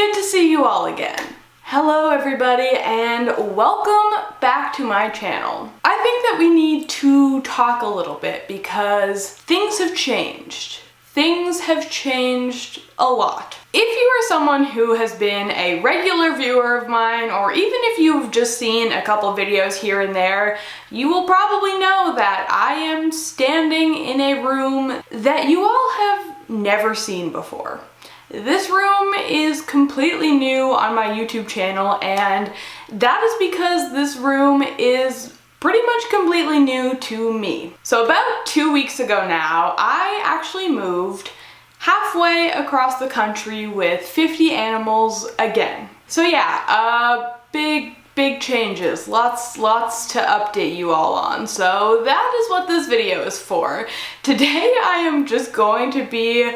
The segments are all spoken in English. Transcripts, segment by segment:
good to see you all again. Hello everybody and welcome back to my channel. I think that we need to talk a little bit because things have changed. Things have changed a lot. If you are someone who has been a regular viewer of mine, or even if you've just seen a couple videos here and there, you will probably know that I am standing in a room that you all have never seen before. This room is completely new on my YouTube channel, and that is because this room is pretty much completely new to me. So about 2 weeks ago now, I actually moved halfway across the country with 50 animals again. So yeah, big changes, lots to update you all on. So that is what this video is for. Today I am just going to be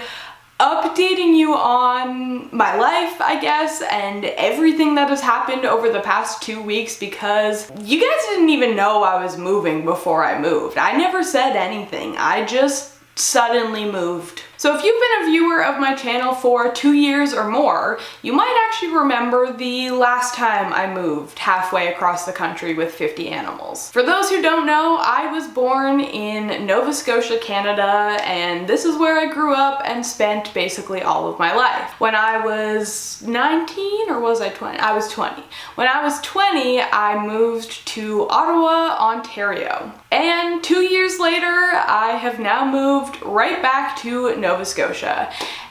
updating you on my life, I guess, and everything that has happened over the past 2 weeks, because you guys didn't even know I was moving before I moved. I never said anything. I just suddenly moved. So if you've been a viewer of my channel for 2 years or more, you might actually remember the last time I moved halfway across the country with 50 animals. For those who don't know, I was born in Nova Scotia, Canada, and this is where I grew up and spent basically all of my life. When I was 19, or was I 20? I was 20. When I was 20, I moved to Ottawa, Ontario. And 2 years later, I have now moved right back to Nova Scotia.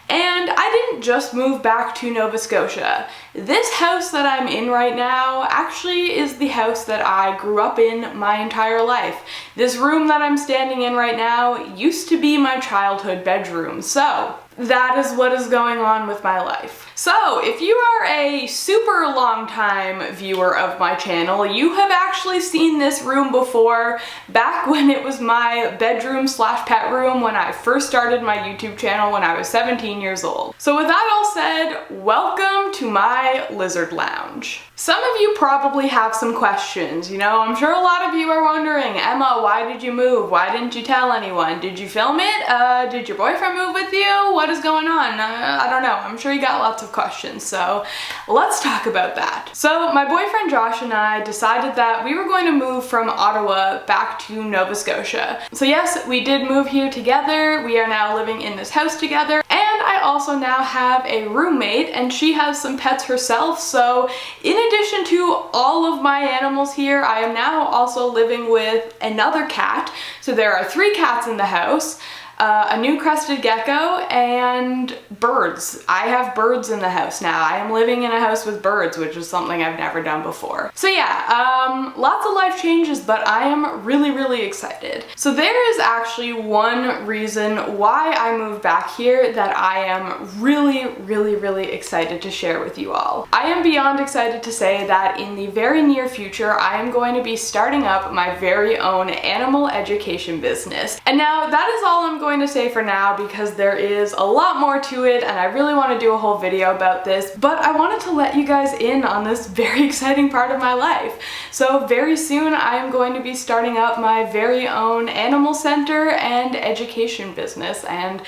And I didn't just move back to Nova Scotia. This house that I'm in right now actually is the house that I grew up in my entire life. This room that I'm standing in right now used to be my childhood bedroom. So that is what is going on with my life. So if you are a super long time viewer of my channel, you have actually seen this room before, back when it was my bedroom slash pet room when I first started my YouTube channel when I was 17 years old. So with that all said, welcome to my lizard lounge. Some of you probably have some questions, you know, I'm sure a lot of you are wondering, Emma, why did you move? Why didn't you tell anyone? Did you film it? Did your boyfriend move with you? What is going on? I don't know, I'm sure you got lots of questions, so let's talk about that. So my boyfriend Josh and I decided that we were going to move from Ottawa back to Nova Scotia. So yes, we did move here together. We are now living in this house together, and I also now have a roommate, and she has some pets herself. So in addition to all of my animals here, I am now also living with another cat. So there are 3 cats in the house. A new crested gecko, and birds. I have birds in the house now. I am living in a house with birds, which is something I've never done before. So yeah, lots of life changes, but I am really excited. So there is actually one reason why I moved back here that I am really excited to share with you all. I am beyond excited to say that in the very near future, I am going to be starting up my very own animal education business. And now that is all I'm going to say for now, because there is a lot more to it and I really want to do a whole video about this, but I wanted to let you guys in on this very exciting part of my life. So very soon I am going to be starting up my very own animal center and education business, and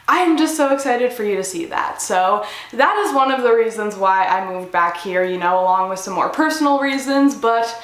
I am just so excited for you to see that. So that is one of the reasons why I moved back here, you know, along with some more personal reasons, but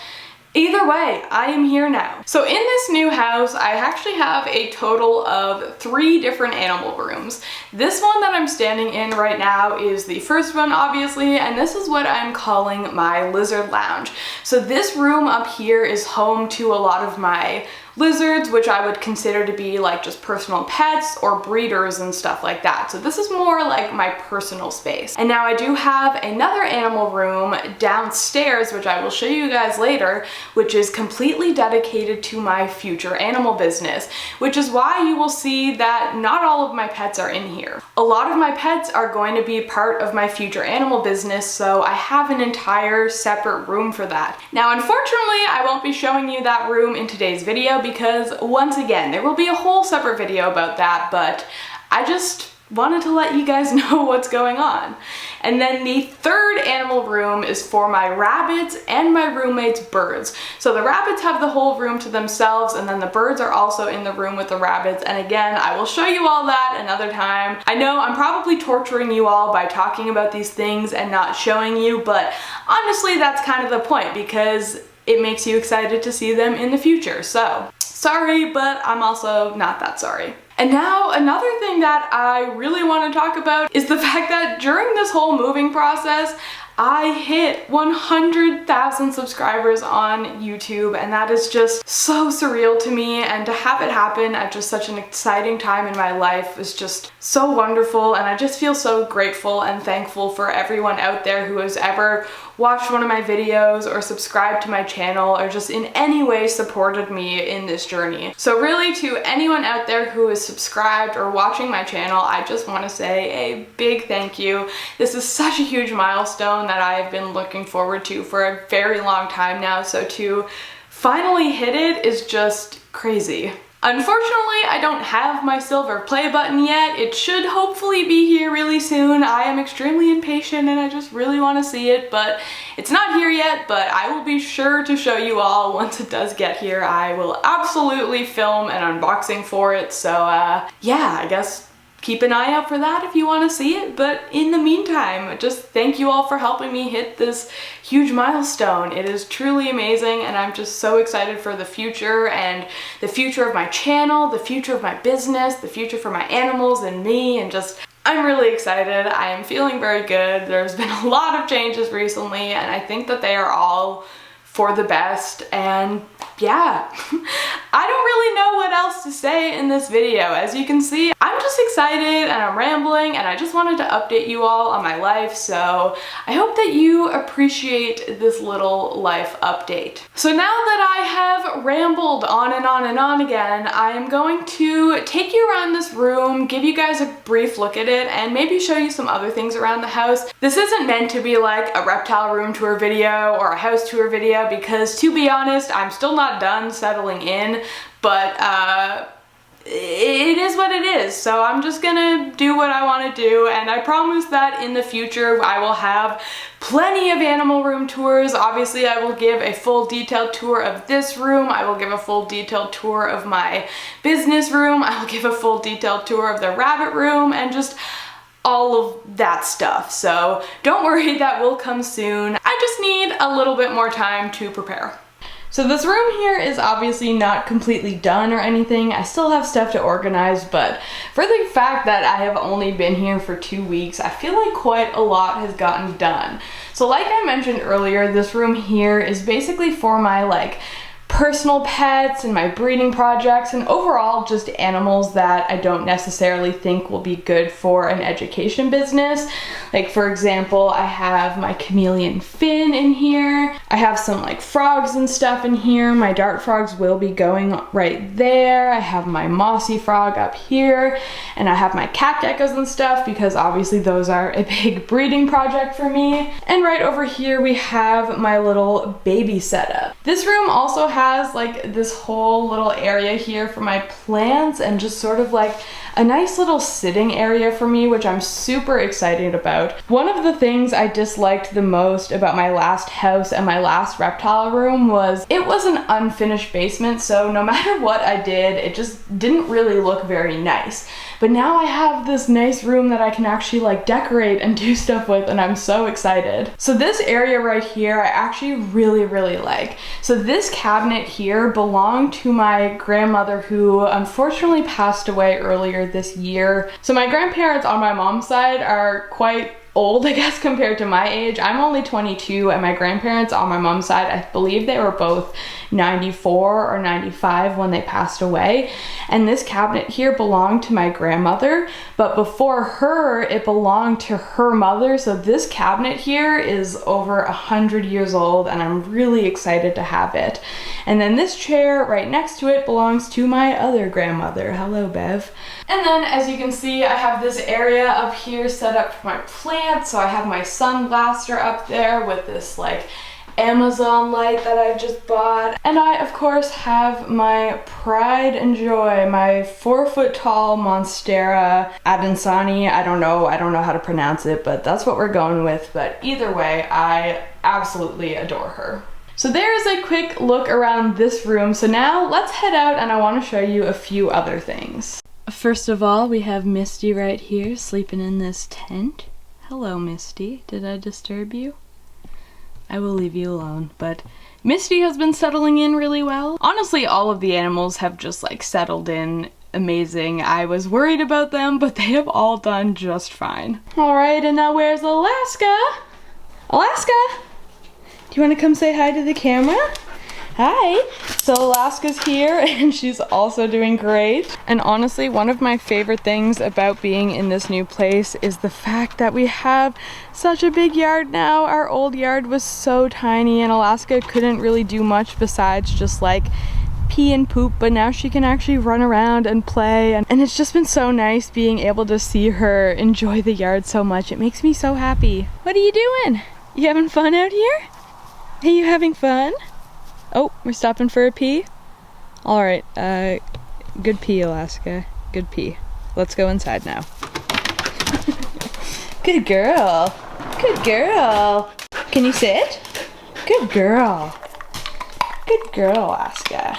either way, I am here now. So in this new house, I actually have a total of 3 different animal rooms. This one that I'm standing in right now is the first one, obviously, and this is what I'm calling my lizard lounge. So this room up here is home to a lot of my lizards, which I would consider to be like just personal pets or breeders and stuff like that. So this is more like my personal space. And now I do have another animal room downstairs, which I will show you guys later, which is completely dedicated to my future animal business, which is why you will see that not all of my pets are in here. A lot of my pets are going to be part of my future animal business, so I have an entire separate room for that. Now, unfortunately, I won't be showing you that room in today's video because, once again, there will be a whole separate video about that, but I just wanted to let you guys know what's going on. And then the third animal room is for my rabbits and my roommate's birds. So the rabbits have the whole room to themselves, and then the birds are also in the room with the rabbits. And again, I will show you all that another time. I know I'm probably torturing you all by talking about these things and not showing you, but honestly, that's kind of the point, because it makes you excited to see them in the future. So, sorry, but I'm also not that sorry. And now another thing that I really want to talk about is the fact that during this whole moving process, I hit 100,000 subscribers on YouTube, and that is just so surreal to me, and to have it happen at just such an exciting time in my life is just so wonderful, and I just feel so grateful and thankful for everyone out there who has ever watched one of my videos or subscribed to my channel or just in any way supported me in this journey. So really, to anyone out there who is subscribed or watching my channel, I just want to say a big thank you. This is such a huge milestone that I've been looking forward to for a very long time now, so to finally hit it is just crazy. Unfortunately, I don't have my silver play button yet. It should hopefully be here really soon. I am extremely impatient and I just really want to see it, but it's not here yet, but I will be sure to show you all once it does get here. I will absolutely film an unboxing for it, so yeah, I guess keep an eye out for that if you want to see it. But in the meantime, just thank you all for helping me hit this huge milestone. It is truly amazing, and I'm just so excited for the future, and the future of my channel, the future of my business, the future for my animals and me, and just I'm really excited. I am feeling very good. There's been a lot of changes recently, and I think that they are all for the best, and yeah, I don't really know what else to say in this video. As you can see, I'm just excited and I'm rambling, and I just wanted to update you all on my life, so I hope that you appreciate this little life update. So now that I have rambled on and on and on again, I am going to take you around this room, give you guys a brief look at it, and maybe show you some other things around the house. This isn't meant to be like a reptile room tour video or a house tour video, because to be honest, I'm still not done settling in, but it is what it is. So I'm just gonna do what I want to do, and I promise that in the future I will have plenty of animal room tours. Obviously, I will give a full detailed tour of this room. I will give a full detailed tour of my business room. I will give a full detailed tour of the rabbit room, and just all of that stuff. So don't worry, that will come soon. I just need a little bit more time to prepare. So this room here is obviously not completely done or anything. I still have stuff to organize, but for the fact that I have only been here for 2 weeks, I feel like quite a lot has gotten done. So like I mentioned earlier, this room here is basically for my personal pets and my breeding projects, and overall just animals that I don't necessarily think will be good for an education business. Like, for example, I have my chameleon Finn in here. I have some frogs and stuff in here. My dart frogs will be going right there. I have my mossy frog up here, and I have my cat geckos and stuff, because obviously those are a big breeding project for me. And right over here we have my little baby setup. This room also has this whole little area here for my plants, and just sort of a nice little sitting area for me, which I'm super excited about. One of the things I disliked the most about my last house and my last reptile room was it was an unfinished basement, so no matter what I did, it just didn't really look very nice. But now I have this nice room that I can actually decorate and do stuff with, and I'm so excited. So this area right here I actually really like. So this cabinet here belonged to my grandmother, who unfortunately passed away earlier this year. So my grandparents on my mom's side are quite old, I guess, compared to my age. I'm only 22, and my grandparents on my mom's side, I believe they were both 94 or 95 when they passed away. And this cabinet here belonged to my grandmother, but before her it belonged to her mother. So this cabinet here is over 100 years old, and I'm really excited to have it. And then this chair right next to it belongs to my other grandmother. Hello, Bev. And then, as you can see, I have this area up here set up for my plants. So I have my sun blaster up there with this Amazon light that I just bought. And I, of course, have my pride and joy, my 4-foot tall Monstera Adansani. I don't know how to pronounce it, but that's what we're going with. But either way, I absolutely adore her. So there's a quick look around this room. So now let's head out and I want to show you a few other things. First of all, we have Misty right here sleeping in this tent. Hello, Misty. Did I disturb you? I will leave you alone, but Misty has been settling in really well. Honestly, all of the animals have just like settled in amazing. I was worried about them, but they have all done just fine. All right, and now where's Alaska? Alaska! Do you want to come say hi to the camera? Hi! So Alaska's here and she's also doing great. And honestly, one of my favorite things about being in this new place is the fact that we have such a big yard now. Our old yard was so tiny and Alaska couldn't really do much besides just like pee and poop, but now she can actually run around and play, and it's just been so nice being able to see her enjoy the yard so much. It makes me so happy. What are you doing? You having fun out here? Are you having fun? Oh, we're stopping for a pee? Alright, good pee, Alaska. Good pee. Let's go inside now. Good girl. Good girl. Can you sit? Good girl. Good girl, Alaska.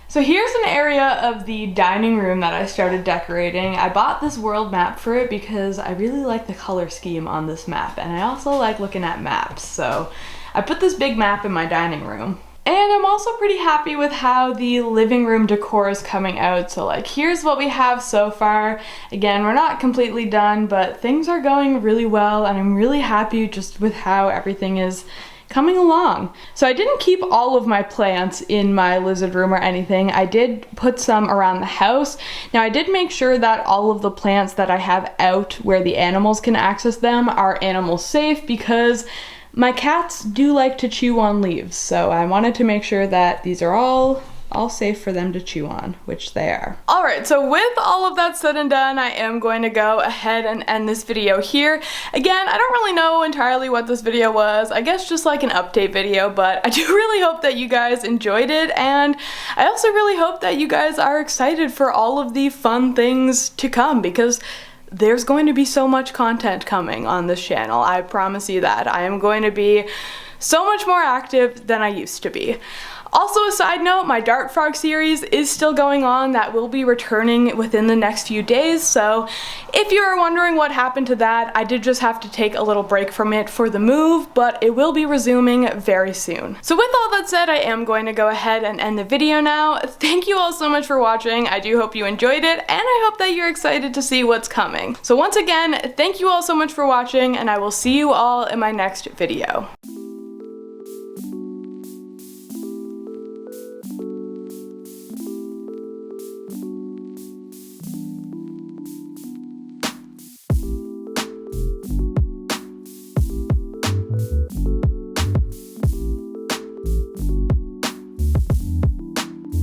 So here's an area of the dining room that I started decorating. I bought this world map for it because I really like the color scheme on this map, and I also like looking at maps, so I put this big map in my dining room. And I'm also pretty happy with how the living room decor is coming out. So like, here's what we have so far. Again, we're not completely done, but things are going really well, and I'm really happy just with how everything is coming along. So I didn't keep all of my plants in my lizard room or anything. I did put some around the house. Now I did make sure that all of the plants that I have out where the animals can access them are animal safe, because my cats do like to chew on leaves, so I wanted to make sure that these are all safe for them to chew on, which they are. Alright, so with all of that said and done, I am going to go ahead and end this video here. Again, I don't really know entirely what this video was. I guess just like an update video, but I do really hope that you guys enjoyed it, and I also really hope that you guys are excited for all of the fun things to come, because there's going to be so much content coming on this channel. I promise you that. I am going to be so much more active than I used to be. Also, a side note, my Dart Frog series is still going on. That will be returning within the next few days, so if you are wondering what happened to that, I did just have to take a little break from it for the move, but it will be resuming very soon. So with all that said, I am going to go ahead and end the video now. Thank you all so much for watching. I do hope you enjoyed it, and I hope that you're excited to see what's coming. So once again, thank you all so much for watching, and I will see you all in my next video.